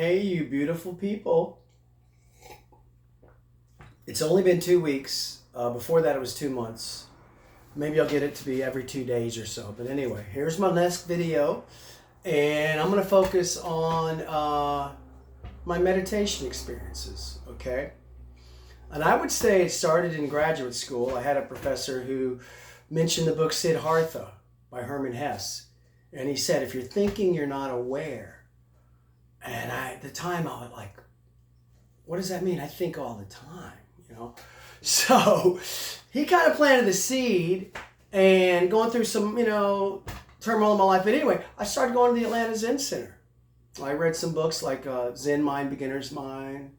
Hey, you beautiful people. It's only been 2 weeks. Before that, it was 2 months. Maybe I'll get it to be every 2 days or so. But anyway, here's my next video. And I'm going to focus on my meditation experiences, okay? And I would say it started in graduate school. I had a professor who mentioned the book Siddhartha by Hermann Hesse. And he said, if you're thinking you're not aware, and at the time I was like, what does that mean? I think all the time, you know? So he kind of planted the seed and going through some, turmoil in my life. But anyway, I started going to the Atlanta Zen Center. I read some books like Zen Mind, Beginner's Mind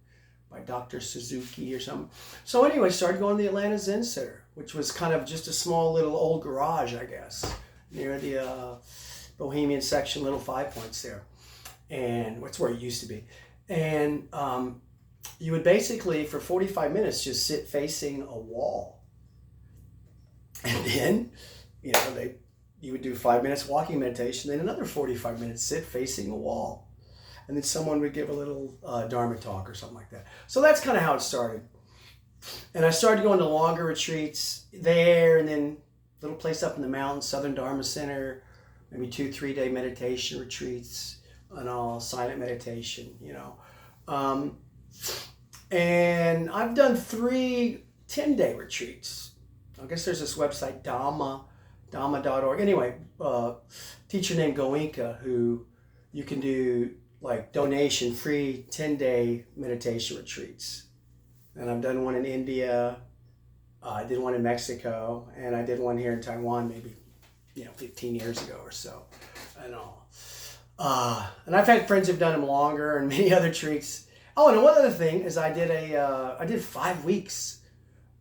by Dr. Suzuki or something. So anyway, I started going to the Atlanta Zen Center, which was kind of just a small little old garage, I guess, near the Bohemian section, Little Five Points there. And that's where it used to be. And you would basically, for 45 minutes, just sit facing a wall. And then, you would do 5 minutes walking meditation, then another 45 minutes sit facing a wall. And then someone would give a little Dharma talk or something like that. So that's kind of how it started. And I started going to longer retreats there, and then a little place up in the mountains, Southern Dharma Center, maybe 2-3 day meditation retreats and all, silent meditation, And I've done 3 10-day retreats. I guess there's this website, Dhamma.org. Anyway, teacher named Goenka, who you can do like donation-free 10-day meditation retreats. And I've done one in India, I did one in Mexico, and I did one here in Taiwan maybe 15 years ago or so, and all. And I've had friends who've done them longer, and many other treats. Oh, and one other thing is I did 5 weeks.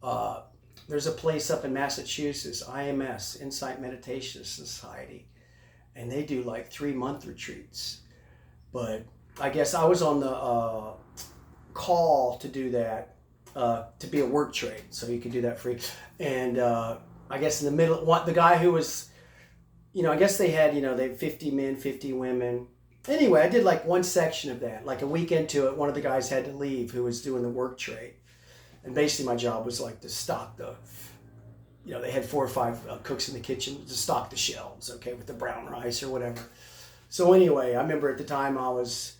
There's a place up in Massachusetts, IMS, Insight Meditation Society, and they do like 3-month retreats. But I guess I was on the call to do that, to be a work trade, so you could do that free. And I guess in the middle, the guy who was, I guess they had 50 men, 50 women. Anyway, I did like one section of that. Like a week into it, one of the guys had to leave who was doing the work trade. And basically my job was like to stock they had 4 or 5 cooks in the kitchen to stock the shelves, okay, with the brown rice or whatever. So anyway, I remember at the time I was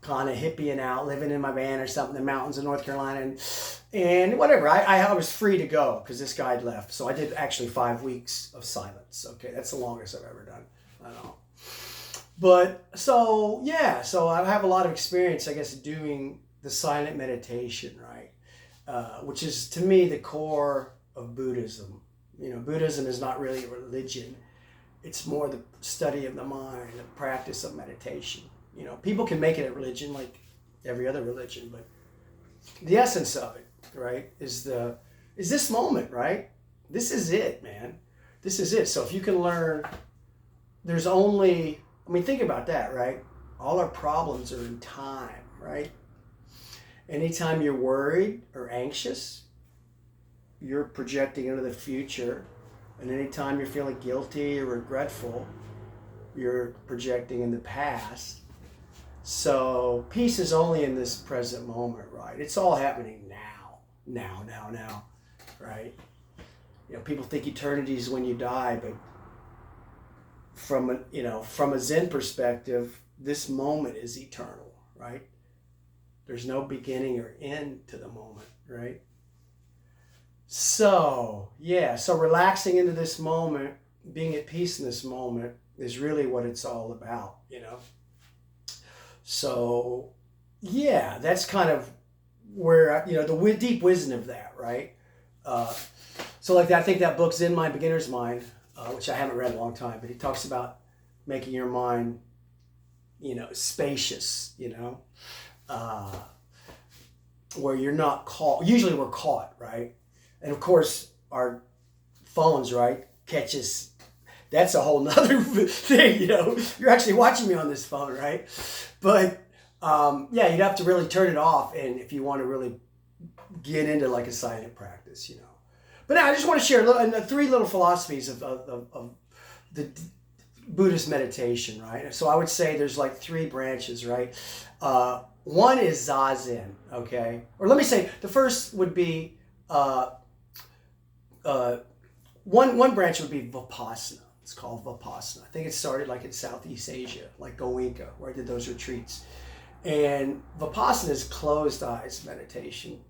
kind of hippieing out, living in my van or something in the mountains of North Carolina, and whatever. I was free to go because this guy had left. So I did actually 5 weeks of silence. Okay, that's the longest I've ever done. I don't know. But so I have a lot of experience, I guess, doing the silent meditation, right? Which is to me the core of Buddhism. Buddhism is not really a religion. It's more the study of the mind, the practice of meditation. People can make it a religion like every other religion, but the essence of it, right, is this moment, right? This is it, man. This is it. So if you can learn, think about that, right? All our problems are in time, right? Anytime you're worried or anxious, you're projecting into the future. And anytime you're feeling guilty or regretful, you're projecting in the past. So peace is only in this present moment, right? It's all happening now, right? People think eternity is when you die, but from a Zen perspective, this moment is eternal, right? There's no beginning or end to the moment, right? So relaxing into this moment, being at peace in this moment is really what it's all about, So, that's kind of where, the deep wisdom of that, right? So like that, I think that book, Zen Mind, Beginner's Mind, which I haven't read in a long time, but he talks about making your mind, spacious, where you're not caught. Usually we're caught, right? And of course, our phones, right, catches. That's a whole nother thing, You're actually watching me on this phone, right? But you'd have to really turn it off, and if you want to really get into like a silent practice, But now I just want to share 3 little philosophies of the Buddhist meditation, right? So I would say there's like three branches, right? One is Zazen, okay? Or let me say, the first would be, one branch would be Vipassana. It's called Vipassana. I think it started like in Southeast Asia, like Goenka, where I did those retreats. And Vipassana is closed eyes meditation,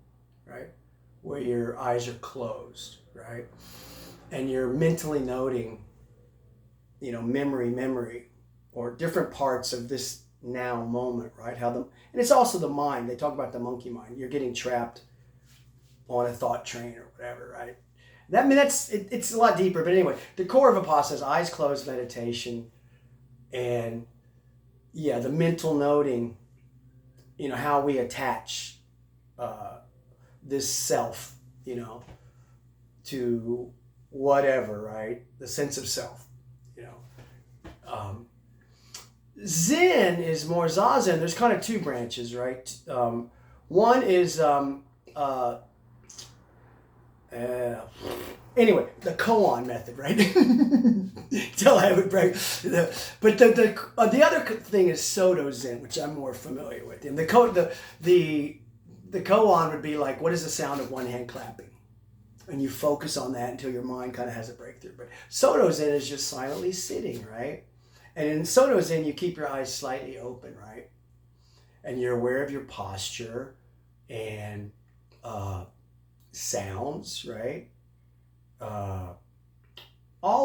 right? Where your eyes are closed, right? And you're mentally noting, memory, or different parts of this now moment, right? And it's also the mind. They talk about the monkey mind. You're getting trapped on a thought train or whatever, right? It's a lot deeper. But anyway, the core of Vipassana is eyes closed meditation, and the mental noting. How we attach this self, to whatever, right? The sense of self, Zen is more Zazen. There's kind of two branches, right? One is, anyway, the koan method, right? Till I would break. But the other thing is Soto Zen, which I'm more familiar with. And the koan would be like, what is the sound of one hand clapping? And you focus on that until your mind kind of has a breakthrough. But Soto Zen is just silently sitting, right? And in Soto Zen, you keep your eyes slightly open, right? And you're aware of your posture and sounds, right? All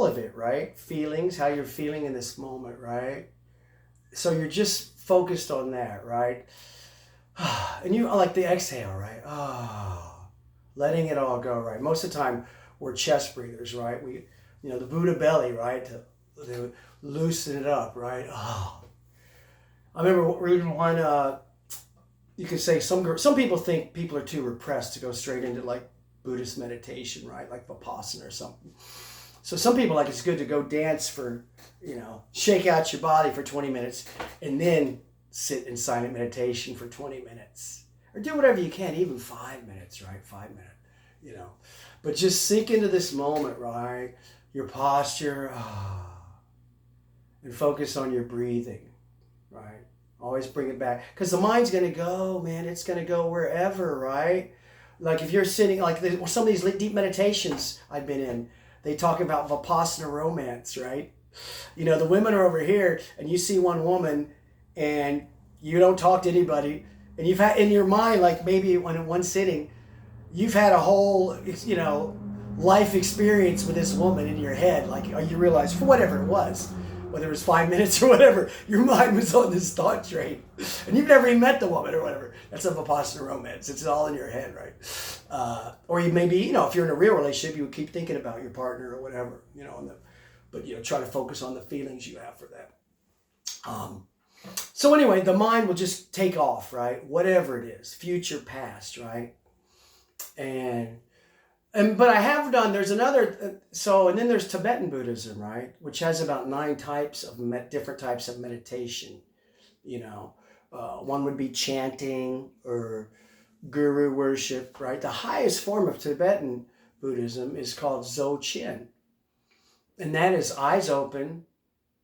of it, right? Feelings, how you're feeling in this moment, right? So you're just focused on that, right? And you like the exhale, right? Letting it all go, right? Most of the time, we're chest breathers, right? The Buddha belly, right? To loosen it up, right? I remember reading one, you could say some people think people are too repressed to go straight into like Buddhist meditation, right? Like Vipassana or something. So some people like it's good to go dance for, shake out your body for 20 minutes and then sit in silent meditation for 20 minutes. Or do whatever you can, even 5 minutes, right? 5 minutes, But just sink into this moment, right? Your posture, and focus on your breathing, right? Always bring it back. Because the mind's going to go, man. It's going to go wherever, right? Like if you're sitting, like some of these deep meditations I've been in, they talk about Vipassana romance, right? The women are over here and you see one woman and you don't talk to anybody. And you've had in your mind, like maybe in one sitting, you've had a whole, life experience with this woman in your head. Like you realize for whatever it was, whether it was 5 minutes or whatever, your mind was on this thought train. And you've never even met the woman or whatever. That's a Vipassana romance. It's all in your head, right? Or you maybe, if you're in a real relationship, you would keep thinking about your partner or whatever, but try to focus on the feelings you have for that. So anyway, the mind will just take off, right? Whatever it is, future, past, right? But I have done, there's another, and then there's Tibetan Buddhism, right? Which has about 9 types of different types of meditation. One would be chanting or guru worship, right? The highest form of Tibetan Buddhism is called Dzogchen. And that is eyes open,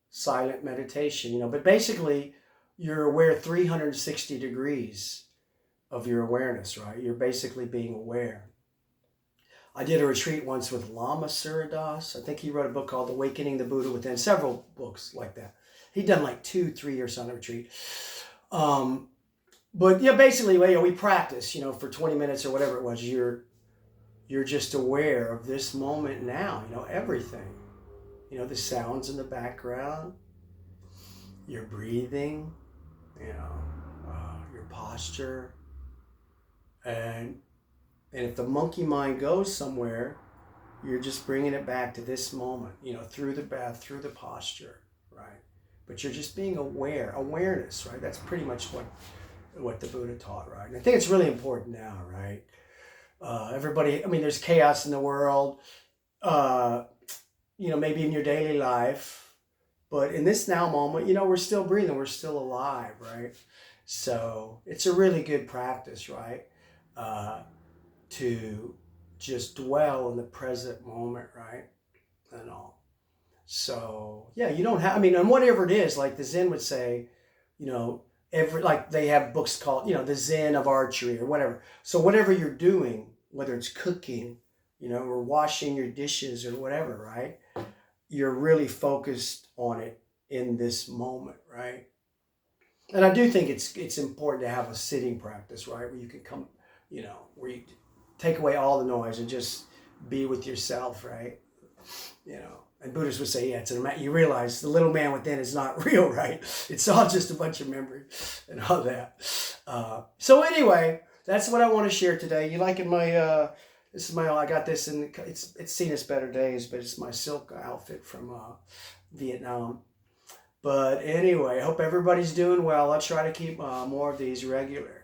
silent meditation, but basically you're aware 360 degrees of your awareness, right? You're basically being aware. I did a retreat once with Lama Suradas. I think he wrote a book called Awakening the Buddha Within, several books like that. He'd done like 2-3 years on a retreat. But basically, we practice, for 20 minutes or whatever it was. You're just aware of this moment now, everything. The sounds in the background, your breathing, your posture. And if the monkey mind goes somewhere, you're just bringing it back to this moment, through the breath, through the posture, right? But you're just being awareness, right? That's pretty much what the Buddha taught, right? And I think it's really important now, right? Everybody, there's chaos in the world, maybe in your daily life, but in this now moment, we're still breathing, we're still alive, right? So it's a really good practice, right? To just dwell in the present moment, right? And all. So yeah, you don't have, I mean, and whatever it is, like the Zen would say, you know, like they have books called, you know, the Zen of archery or whatever. So whatever you're doing, whether it's cooking, you know, or washing your dishes or whatever, right? You're really focused on it in this moment, right? And I do think it's important to have a sitting practice, right? Where you can come, you know, where you take away all the noise and just be with yourself, right? You know, and Buddhists would say, yeah, you realize the little man within is not real, right? It's all just a bunch of memory and all that. So anyway, that's what I want to share today. You liking my, this is my, I got this in, it's seen its better days, but it's my silk outfit from Vietnam. But anyway, I hope everybody's doing well. I'll try to keep more of these regular.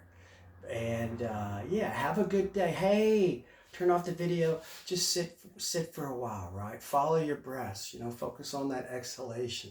And yeah, have a good day. Hey, turn off the video. Just sit for a while, right? Follow your breaths. You know, focus on that exhalation.